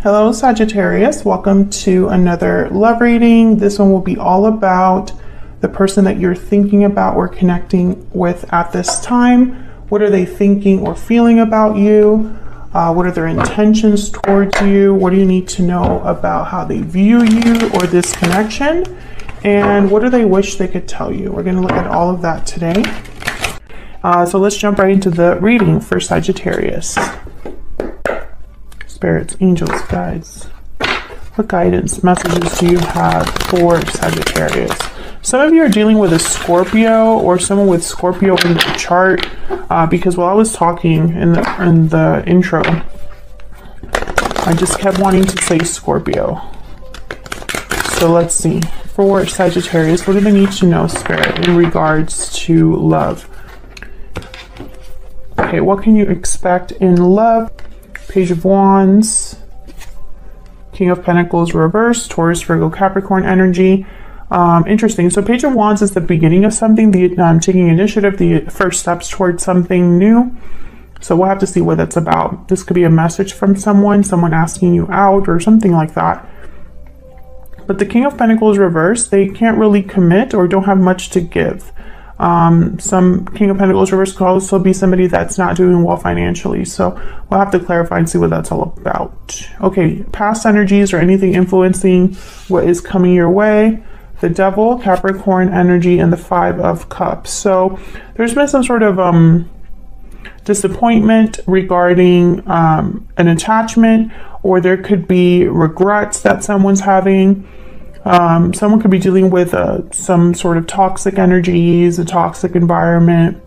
Hello Sagittarius, welcome to another love reading. This one will be all about the person that you're thinking about or connecting with at this time. What are they thinking or feeling about you? What are their intentions towards you? What do you need to know about how they view you or this connection? And what do they wish they could tell you? We're going to look at all of that today. So let's jump right into the reading for Sagittarius. Spirits, angels, guides, what guidance messages do you have for Sagittarius? Some of you are dealing with a Scorpio or someone with Scorpio in the chart, because while I was talking in the intro, I just kept wanting to say Scorpio. So let's see. For Sagittarius, what do they need to know, Spirit, in regards to love? Okay, what can you expect in love? Page of Wands, King of Pentacles reverse, Taurus, Virgo, Capricorn energy. Interesting. So Page of Wands is the beginning of something, taking initiative, the first steps towards something new. So we'll have to see what that's about. This could be a message from someone asking you out or something like that. But the King of Pentacles reverse, they can't really commit or don't have much to give. Some King of Pentacles reverse could also be somebody that's not doing well financially. So we'll have to clarify and see what that's all about. Okay, past energies or anything influencing what is coming your way. The Devil, Capricorn energy, and the Five of Cups. So there's been some sort of disappointment regarding an attachment, or there could be regrets that someone's having. Someone could be dealing with some sort of toxic energies, a toxic environment,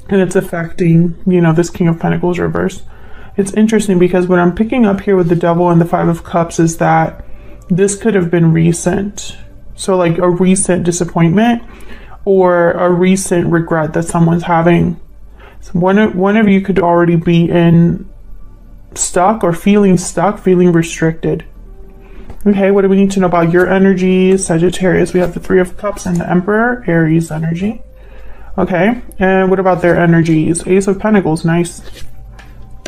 and it's affecting, this King of Pentacles reverse. It's interesting because what I'm picking up here with the Devil and the Five of Cups is that this could have been recent. So like a recent disappointment or a recent regret that someone's having. So one of you could already be stuck, feeling restricted. Okay, what do we need to know about your energies, Sagittarius? We have the Three of Cups and the Emperor, Aries energy. Okay, and what about their energies? Ace of Pentacles, nice.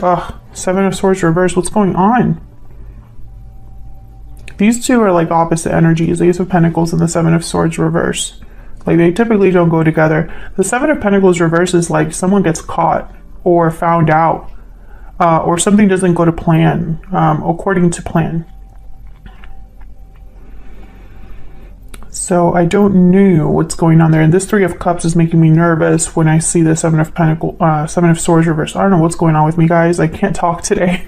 Ugh, Seven of Swords reverse, what's going on? These two are like opposite energies, Ace of Pentacles and the Seven of Swords reverse. Like they typically don't go together. The Seven of Pentacles reverse is like someone gets caught or found out, or something doesn't go to plan, according to plan. So I don't know what's going on there. And this Three of Cups is making me nervous when I see the Seven of Swords reverse. I don't know what's going on with me, guys. I can't talk today.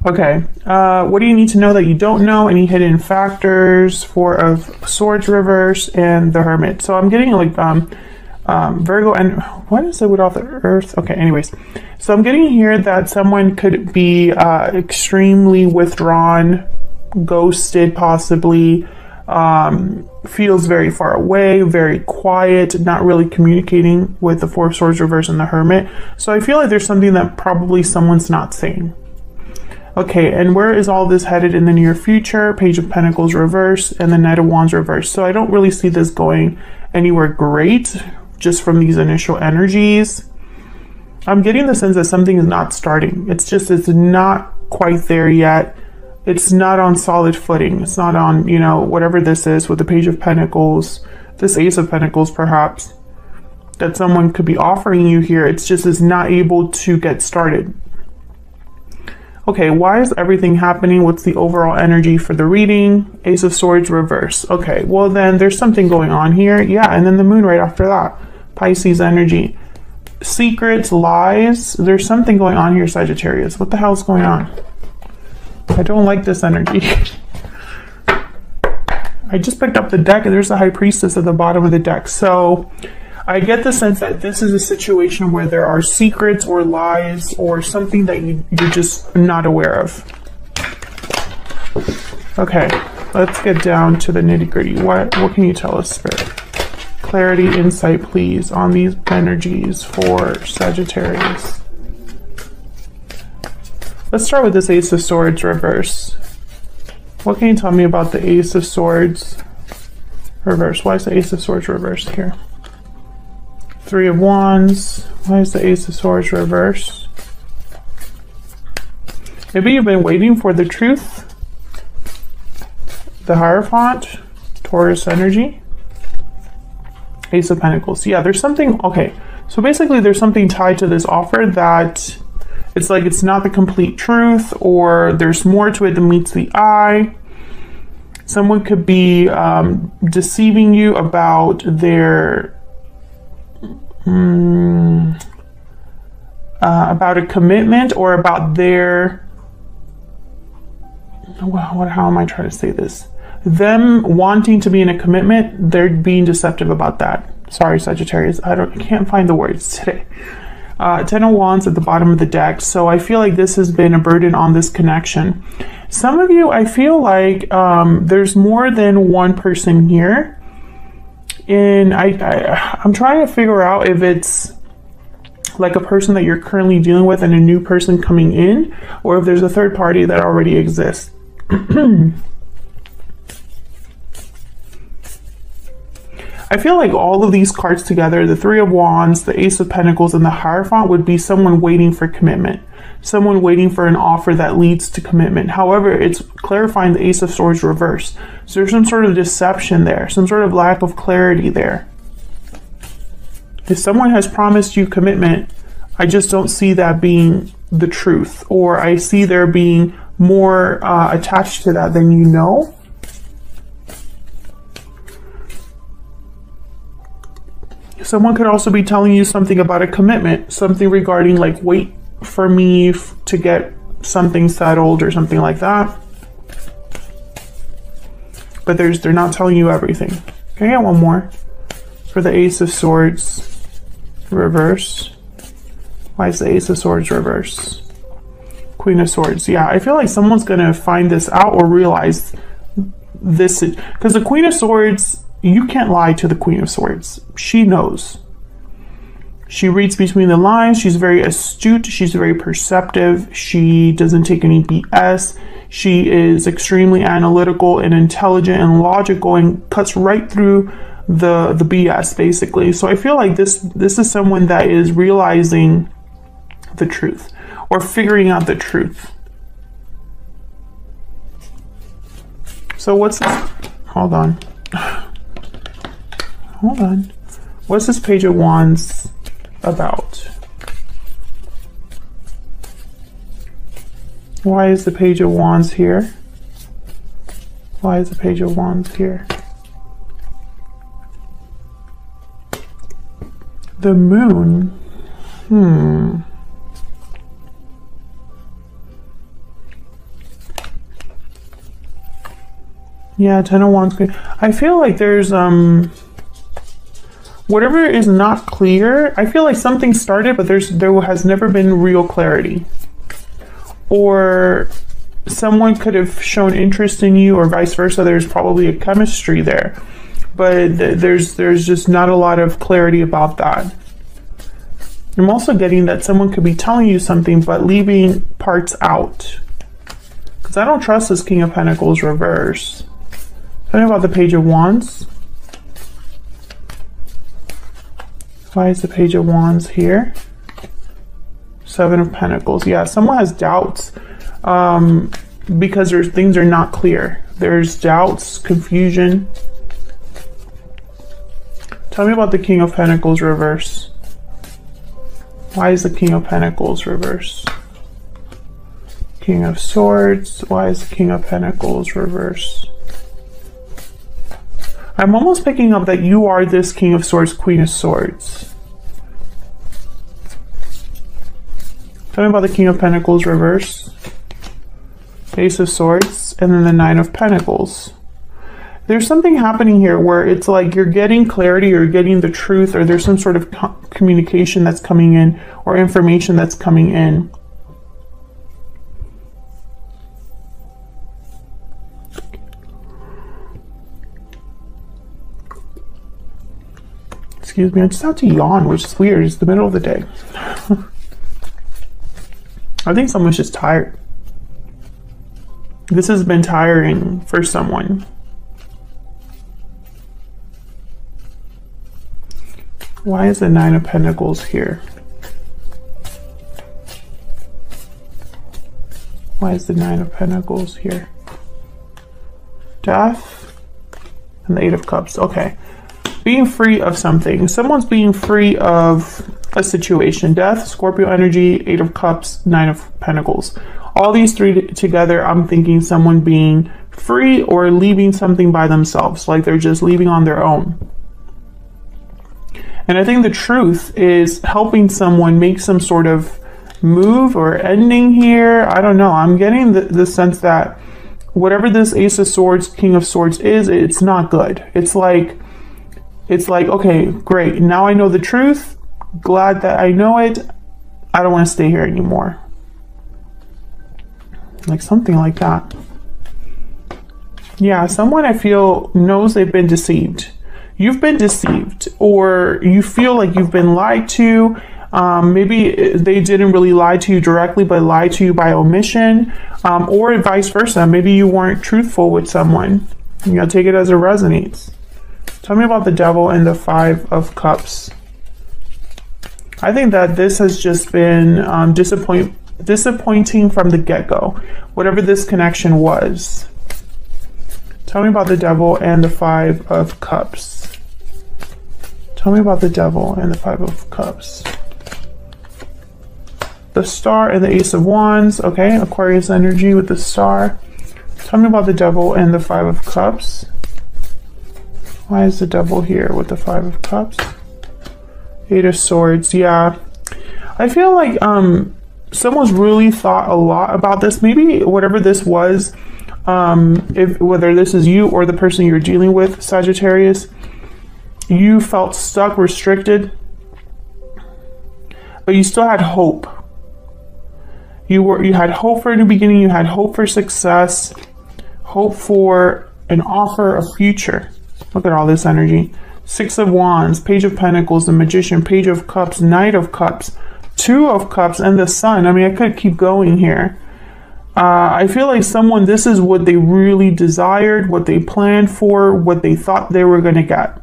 Okay. What do you need to know that you don't know? Any hidden factors? Four of Swords reverse and the Hermit. So I'm getting like Virgo, and what is it with all the Earth? Okay, anyways. So I'm getting here that someone could be extremely withdrawn, ghosted possibly, feels very far away, very quiet, not really communicating with the Four of Swords reverse and the Hermit. So I feel like there's something that probably someone's not saying. Okay, and where is all this headed in the near future? Page of Pentacles reverse and the Knight of Wands reverse. So I don't really see this going anywhere great just from these initial energies. I'm getting the sense that something is not starting. It's not quite there yet. It's not on solid footing. It's not on, whatever this is with the Page of Pentacles, this Ace of Pentacles perhaps, that someone could be offering you here. It's just is not able to get started. Okay, why is everything happening? What's the overall energy for the reading? Ace of Swords reverse. Okay, well then there's something going on here. Yeah, and then the Moon right after that. Pisces energy. Secrets, lies. There's something going on here, Sagittarius. What the hell is going on? I don't like this energy. I just picked up the deck and there's the High Priestess at the bottom of the deck. So I get the sense that this is a situation where there are secrets or lies or something that you're just not aware of. Okay, let's get down to the nitty-gritty. What can you tell us, Spirit? Clarity, insight, please, on these energies for Sagittarius. Let's start with this Ace of Swords reverse. What can you tell me about the Ace of Swords reverse? Why is the Ace of Swords reversed here? Three of Wands. Why is the Ace of Swords reversed? Maybe you've been waiting for the truth. The Hierophant, Taurus energy. Ace of Pentacles. Yeah, there's something, okay. So basically there's something tied to this offer that it's like it's not the complete truth, or there's more to it than meets the eye. Someone could be deceiving you about their about a commitment, or about their how am I trying to say this? Them wanting to be in a commitment, they're being deceptive about that. Sorry, Sagittarius, I can't find the words today. 10 of Wands at the bottom of the deck. So I feel like this has been a burden on this connection. Some of you, I feel like there's more than one person here. And I'm trying to figure out if it's like a person that you're currently dealing with and a new person coming in, or if there's a third party that already exists. I feel like all of these cards together, the Three of Wands, the Ace of Pentacles, and the Hierophant, would be someone waiting for commitment. Someone waiting for an offer that leads to commitment. However, it's clarifying the Ace of Swords reverse. So there's some sort of deception there, some sort of lack of clarity there. If someone has promised you commitment, I just don't see that being the truth, or I see there being more attached to that than you know. Someone could also be telling you something about a commitment, something regarding like wait for me to get something settled or something like that. But they're not telling you everything. Can I get one more for the Ace of Swords reverse? Why is the Ace of Swords reverse? Queen of Swords. Yeah, I feel like someone's gonna find this out or realize this, because the Queen of Swords, you can't lie to the Queen of Swords. She knows. She reads between the lines. She's very astute. She's very perceptive. She doesn't take any BS. She is extremely analytical and intelligent and logical and cuts right through the BS, basically. So I feel like this is someone that is realizing the truth or figuring out the truth. So what's this? Hold on. Hold on. What's this Page of Wands about? Why is the Page of Wands here? Why is the Page of Wands here? The Moon. Yeah, 10 of Wands. I feel like there's whatever is not clear. I feel like something started, but there has never been real clarity. Or someone could have shown interest in you, or vice versa. There's probably a chemistry there, but there's just not a lot of clarity about that. I'm also getting that someone could be telling you something but leaving parts out, because I don't trust this King of Pentacles reverse. Tell me about the Page of Wands. Why is the Page of Wands here? Seven of Pentacles. Yeah, someone has doubts because things are not clear. There's doubts, confusion. Tell me about the King of Pentacles reverse. Why is the King of Pentacles reverse? King of Swords. Why is the King of Pentacles reverse? I'm almost picking up that you are this King of Swords, Queen of Swords. Tell me about the King of Pentacles reverse. Ace of Swords, and then the Nine of Pentacles. There's something happening here where it's like you're getting clarity, or getting the truth, or there's some sort of communication that's coming in, or information that's coming in. Excuse me, I just have to yawn, which is weird. It's the middle of the day. I think someone's just tired. This has been tiring for someone. Why is the Nine of Pentacles here? Why is the Nine of Pentacles here? Death and the Eight of Cups. Okay. Being free of something. Someone's being free of a situation. Death, Scorpio energy, Eight of Cups, Nine of Pentacles. All these three together, I'm thinking someone being free or leaving something by themselves. Like they're just leaving on their own. And I think the truth is helping someone make some sort of move or ending here. I don't know. I'm getting the sense that whatever this Ace of Swords, King of Swords is, it's not good. It's like, okay, great. Now I know the truth. Glad that I know it. I don't want to stay here anymore. Like something like that. Yeah, someone I feel knows they've been deceived. You've been deceived, or you feel like you've been lied to. Maybe they didn't really lie to you directly, but lied to you by omission, or vice versa. Maybe you weren't truthful with someone. You gotta take it as it resonates. Tell me about the Devil and the Five of Cups. I think that this has just been disappointing from the get-go, whatever this connection was. Tell me about the Devil and the Five of Cups. Tell me about the Devil and the Five of Cups. The Star and the Ace of Wands. Okay, Aquarius energy with the Star. Tell me about the Devil and the Five of Cups. Why is the Devil here with the Five of Cups? Eight of Swords. Yeah, I feel like someone's really thought a lot about this. Maybe whatever this was, whether this is you or the person you're dealing with, Sagittarius, you felt stuck, restricted, but you still had hope. You had hope for the beginning. You had hope for success, hope for an offer, a future. Look at all this energy. Six of Wands, Page of Pentacles, the Magician, Page of Cups, Knight of Cups, Two of Cups, and the Sun. I mean, I could keep going here. I feel like someone, this is what they really desired, what they planned for, what they thought they were going to get.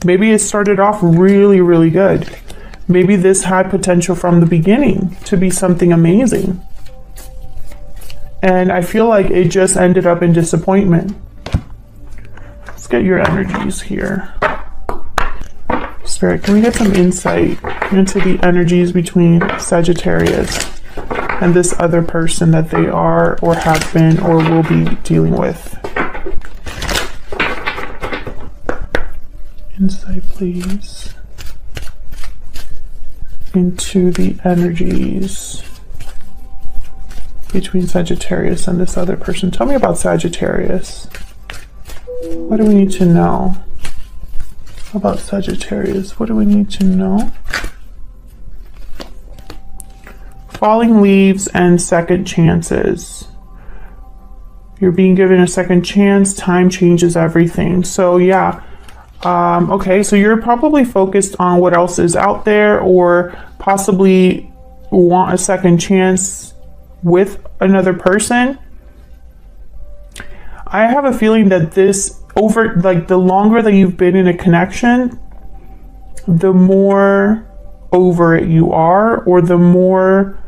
Maybe it started off really, really good. Maybe this had potential from the beginning to be something amazing. And I feel like it just ended up in disappointment. Let's get your energies here. Spirit, can we get some insight into the energies between Sagittarius and this other person that they are or have been or will be dealing with? Insight, please, into the energies between Sagittarius and this other person. Tell me about Sagittarius. What do we need to know about Sagittarius? What do we need to know? Falling leaves and second chances. You're being given a second chance. Time changes everything. So yeah. Okay, so you're probably focused on what else is out there, or possibly want a second chance with another person. I have a feeling that this the longer that you've been in a connection, the more over it you are, or the more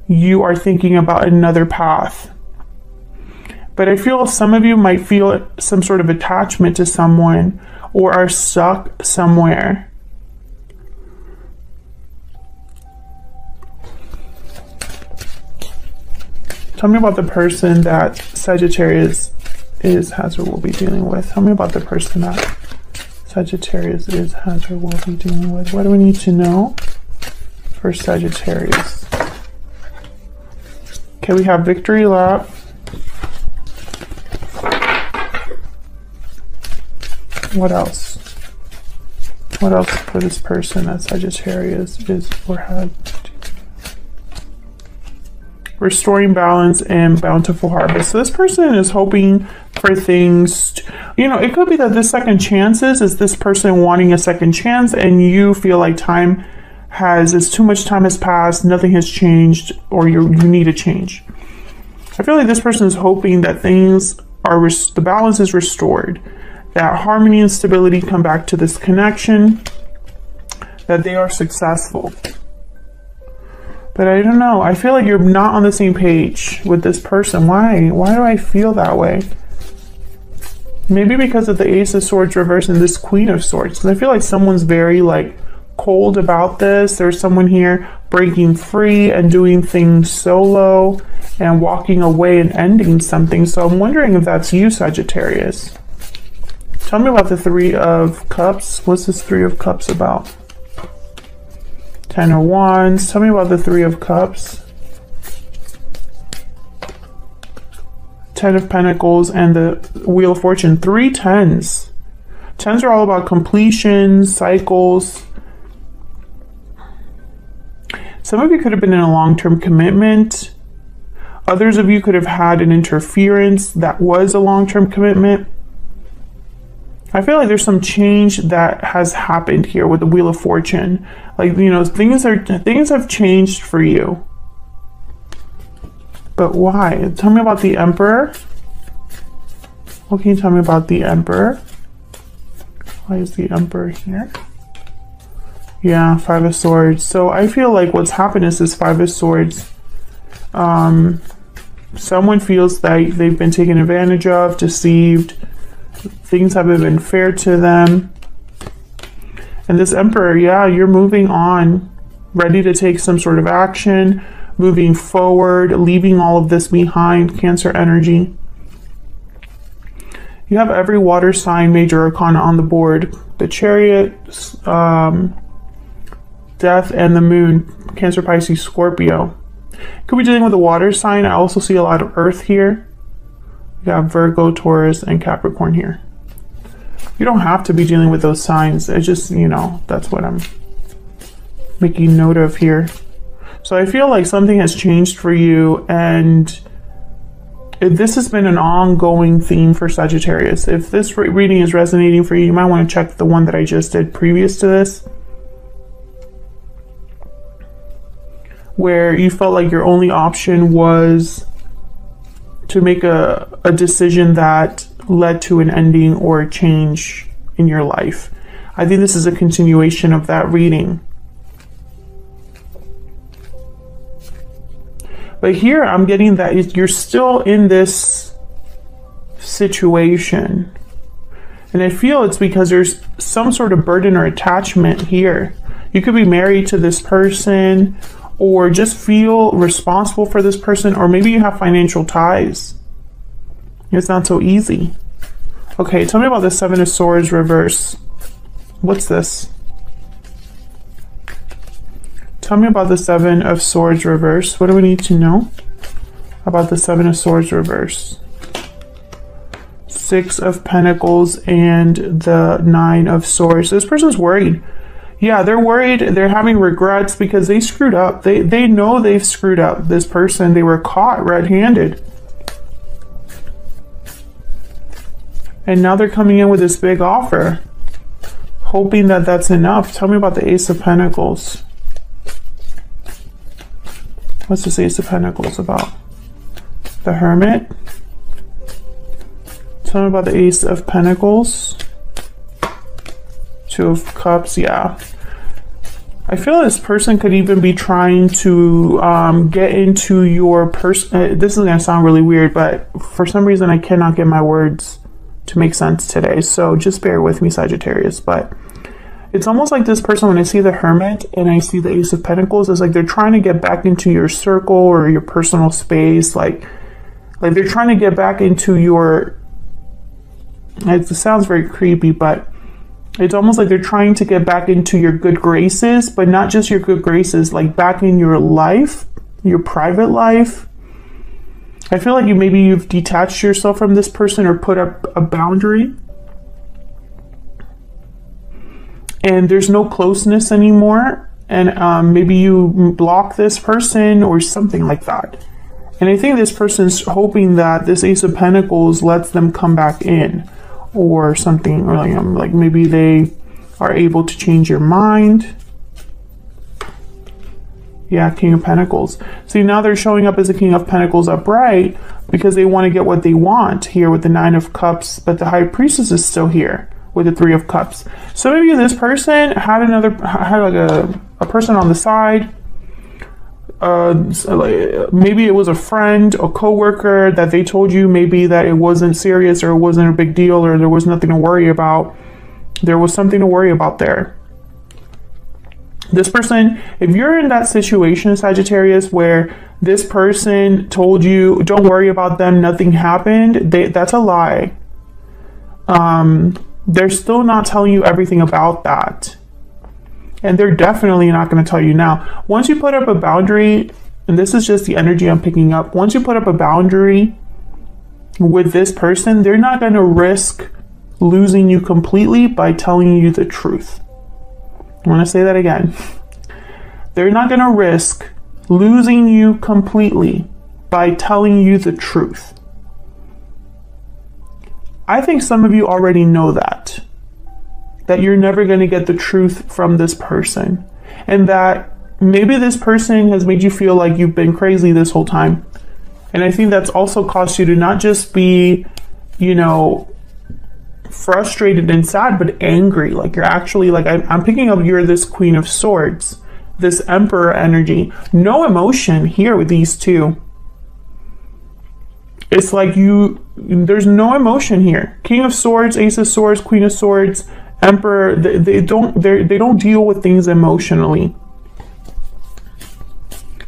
you are thinking about another path. But I feel some of you might feel some sort of attachment to someone, or are stuck somewhere. Tell me about the person that Sagittarius is, has, or will be dealing with. Tell me about the person that Sagittarius is, has, or will be dealing with. What do we need to know for Sagittarius? Okay, we have Victory Lap. What else? What else for this person that Sagittarius is or had? Restoring balance and bountiful harvest. So this person is hoping for things, it could be that this second chances is this person wanting a second chance, and you feel like too much time has passed, nothing has changed, or you need a change. I feel like this person is hoping that the balance is restored, that harmony and stability come back to this connection, that they are successful. But I don't know. I feel like you're not on the same page with this person. Why? Why do I feel that way? Maybe because of the Ace of Swords reverse and this Queen of Swords. Because I feel like someone's very like cold about this. There's someone here breaking free and doing things solo and walking away and ending something. So I'm wondering if that's you, Sagittarius. Tell me about the Three of Cups. What's this Three of Cups about? Ten of Wands. Tell me about the Three of Cups. Ten of Pentacles and the Wheel of Fortune. 3 tens. Tens are all about completions, cycles. Some of you could have been in a long-term commitment. Others of you could have had an interference that was a long-term commitment. I feel like there's some change that has happened here with the Wheel of Fortune. Like, you know, things have changed for you. But why? Tell me about the Emperor. What can you tell me about the Emperor? Why is the Emperor here? Yeah, Five of Swords. So I feel like what's happened is this Five of Swords. Someone feels that they've been taken advantage of, deceived. Things haven't been fair to them. And this Emperor, yeah, you're moving on, ready to take some sort of action, moving forward, leaving all of this behind, Cancer energy. You have every water sign major arcana on the board. The Chariot, Death, and the Moon, Cancer, Pisces, Scorpio. Could be dealing with a water sign. I also see a lot of Earth here. You got Virgo, Taurus, and Capricorn here. You don't have to be dealing with those signs. It's just, you know, that's what I'm making note of here. So I feel like something has changed for you, and this has been an ongoing theme for Sagittarius. If this reading is resonating for you, you might want to check the one that I just did previous to this, where you felt like your only option was to make a decision that led to an ending or a change in your life. I think this is a continuation of that reading. But here I'm getting that you're still in this situation. And I feel it's because there's some sort of burden or attachment here. You could be married to this person, or just feel responsible for this person, or maybe you have financial ties. It's not so easy. Okay, tell me about the Seven of Swords reverse. What's this? Tell me about the Seven of Swords reverse. What do we need to know about the Seven of Swords reverse? Six of Pentacles and the Nine of Swords. This person's worried. Yeah, they're worried. They're having regrets because they screwed up. They know they've screwed up. This person, they were caught red-handed. And now they're coming in with this big offer, hoping that that's enough. Tell me about the Ace of Pentacles. What's this Ace of Pentacles about? The Hermit. Tell me about the Ace of Pentacles. Two of Cups, yeah. I feel this person could even be trying to get into your person. This is going to sound really weird, but for some reason I cannot get my words to make sense today. So just bear with me, Sagittarius. But it's almost like this person, when I see the Hermit and I see the Ace of Pentacles, it's like they're trying to get back into your circle or your personal space. Like they're trying to get back into your, it sounds very creepy, but it's almost like they're trying to get back into your good graces, but not just your good graces, like back in your life, your private life. I feel like you've detached yourself from this person or put up a boundary. And there's no closeness anymore. And maybe you block this person or something like that. And I think this person's hoping that this Ace of Pentacles lets them come back in, or something, or like maybe they are able to change your mind. Yeah, King of Pentacles. See, now they're showing up as a King of Pentacles upright because they want to get what they want here with the Nine of Cups, but the High Priestess is still here with the Three of Cups. So maybe this person had like a person on the side. maybe it was a friend, a coworker that they told you maybe that it wasn't serious or it wasn't a big deal or there was nothing to worry about. There was something to worry about there. This person, if you're in that situation, Sagittarius, where this person told you, don't worry about them, nothing happened, that's a lie. They're still not telling you everything about that. And they're definitely not going to tell you now. Once you put up a boundary, and this is just the energy I'm picking up, once you put up a boundary with this person, they're not going to risk losing you completely by telling you the truth. I want to say that again. They're not going to risk losing you completely by telling you the truth. I think some of you already know that you're never going to get the truth from this person, and that maybe this person has made you feel like you've been crazy this whole time. And I think that's also caused you to not just be, you know, frustrated and sad, but angry. Like you're actually like, I'm picking up, you're this Queen of Swords, this Emperor energy. No emotion here with these two. It's like there's no emotion here. King of Swords, Ace of Swords, Queen of Swords, Emperor, they don't deal with things emotionally.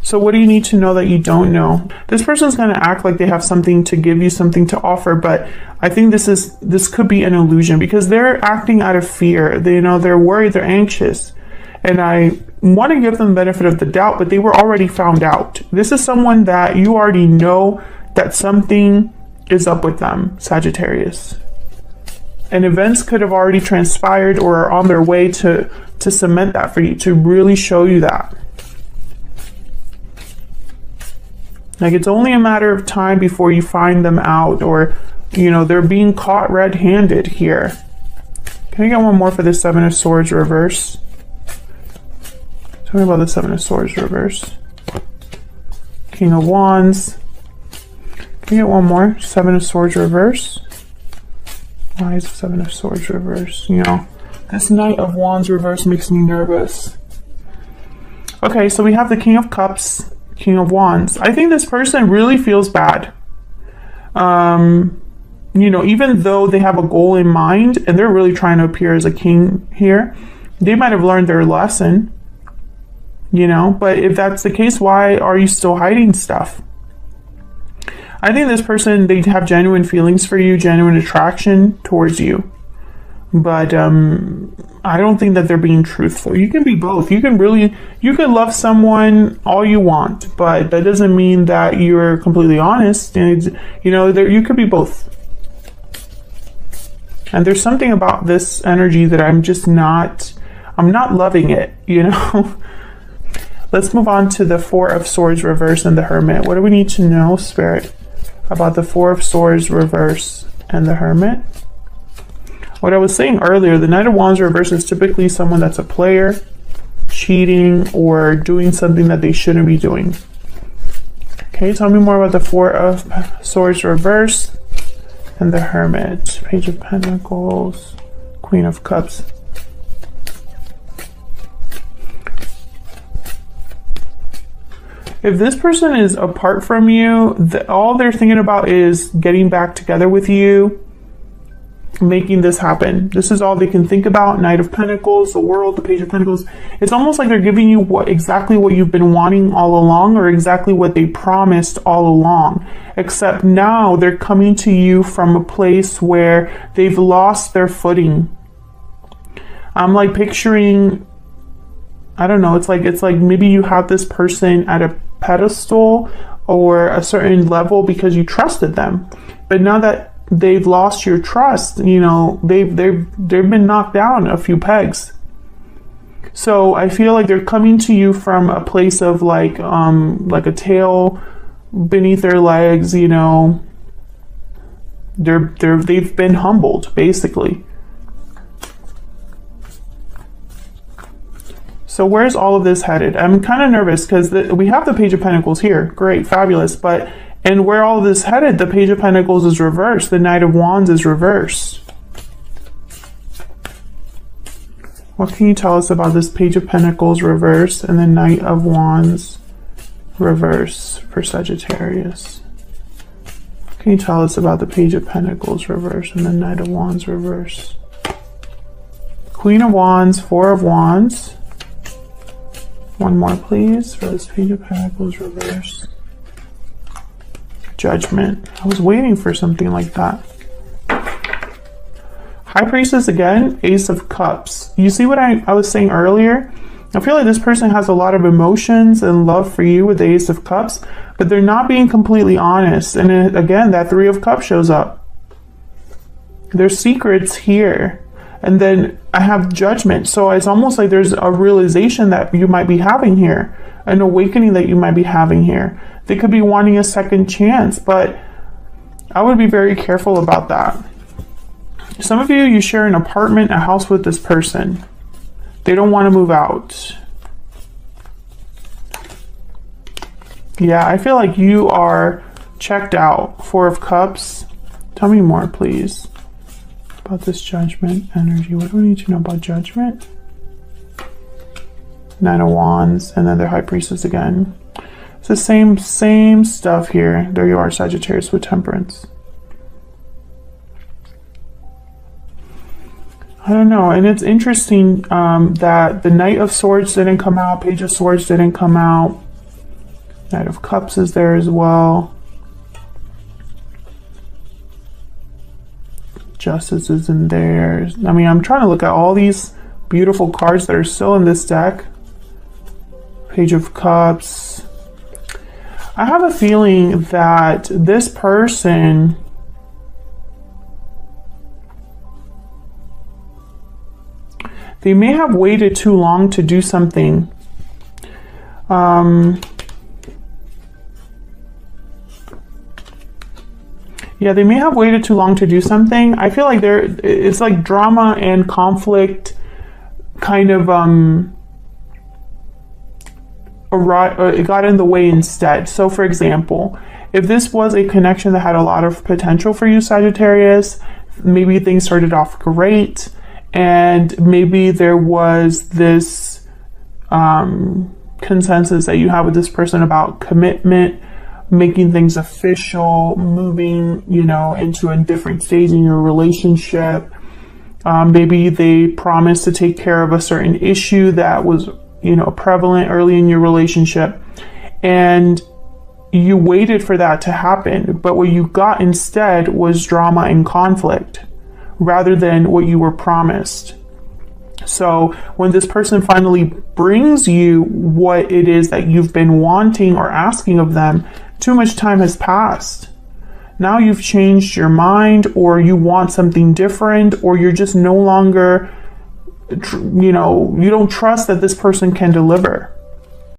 So what do you need to know that you don't know? This person's going to act like they have something to give you, something to offer, but I think this could be an illusion because they're acting out of fear. They're worried, they're anxious. And I want to give them the benefit of the doubt, but they were already found out. This is someone that you already know that something is up with them, Sagittarius. And events could have already transpired or are on their way to cement that for you, to really show you that. Like it's only a matter of time before you find them out, or, you know, they're being caught red-handed here. Can I get one more for the Seven of Swords reverse? Tell me about the Seven of Swords reverse. King of Wands. Can I get one more? Seven of Swords reverse. Why is the Seven of Swords reverse? You know, this Knight of Wands reverse makes me nervous. Okay, so we have the King of Cups, King of Wands. I think this person really feels bad. You know, even though they have a goal in mind and they're really trying to appear as a king here, they might have learned their lesson, you know, but if that's the case, why are you still hiding stuff? I think this person, they have genuine feelings for you, genuine attraction towards you. But I don't think that they're being truthful. You can be both. You could love someone all you want, but that doesn't mean that you're completely honest. And you know, you could be both. And there's something about this energy that I'm not loving it, you know. Let's move on to the Four of Swords reverse and the Hermit. What do we need to know, Spirit, about the Four of Swords reverse and the Hermit? What I was saying earlier, the Knight of Wands reverse is typically someone that's a player, cheating, or doing something that they shouldn't be doing. Okay, tell me more about the Four of Swords reverse and the Hermit. Page of Pentacles, Queen of Cups. If this person is apart from you, all they're thinking about is getting back together with you, making this happen. This is all they can think about. Knight of Pentacles, the World, the Page of Pentacles. It's almost like they're giving you exactly what you've been wanting all along, or exactly what they promised all along. Except now they're coming to you from a place where they've lost their footing. I'm like picturing, I don't know, it's like maybe you have this person at a pedestal or a certain level because you trusted them. But now that they've lost your trust, you know, they've been knocked down a few pegs. So I feel like they're coming to you from a place of like a tail beneath their legs, you know. They've been humbled, basically. So where's all of this headed? I'm kind of nervous because we have the Page of Pentacles here. Great, fabulous. And where all of this headed, the Page of Pentacles is reversed. The Knight of Wands is reversed. What can you tell us about this Page of Pentacles reversed and the Knight of Wands reverse for Sagittarius. Can you tell us about the Page of Pentacles reverse and the Knight of Wands reverse? Queen of Wands, Four of Wands. One more, please, for this Page of Pentacles reverse. Judgment. I was waiting for something like that. High Priestess again, Ace of Cups. You see what I was saying earlier? I feel like this person has a lot of emotions and love for you with the Ace of Cups, but they're not being completely honest. And again, that Three of Cups shows up. There's secrets here. And then I have Judgment. So it's almost like there's a realization that you might be having here, an awakening that you might be having here. They could be wanting a second chance, but I would be very careful about that. Some of you share an apartment, a house with this person. They don't want to move out. Yeah, I feel like you are checked out. Four of Cups. Tell me more, please, about this Judgment energy. What do we need to know about Judgment? Nine of Wands, and then the High Priestess again. It's the same stuff here. There you are, Sagittarius with Temperance. I don't know, and it's interesting that the Knight of Swords didn't come out, Page of Swords didn't come out, Knight of Cups is there as well. Justice is in there. I mean, I'm trying to look at all these beautiful cards that are still in this deck. Page of Cups. I have a feeling that this person they may have waited too long to do something. Yeah, they may have waited too long to do something. I feel like it's like drama and conflict kind of it got in the way instead. So for example, if this was a connection that had a lot of potential for you, Sagittarius, maybe things started off great, and maybe there was this consensus that you have with this person about commitment, making things official, moving, you know, into a different stage in your relationship. Maybe they promised to take care of a certain issue that was, you know, prevalent early in your relationship, and you waited for that to happen. But what you got instead was drama and conflict rather than what you were promised. So when this person finally brings you what it is that you've been wanting or asking of them, too much time has passed. Now you've changed your mind, or you want something different, or you're just no longer, you know, you don't trust that this person can deliver.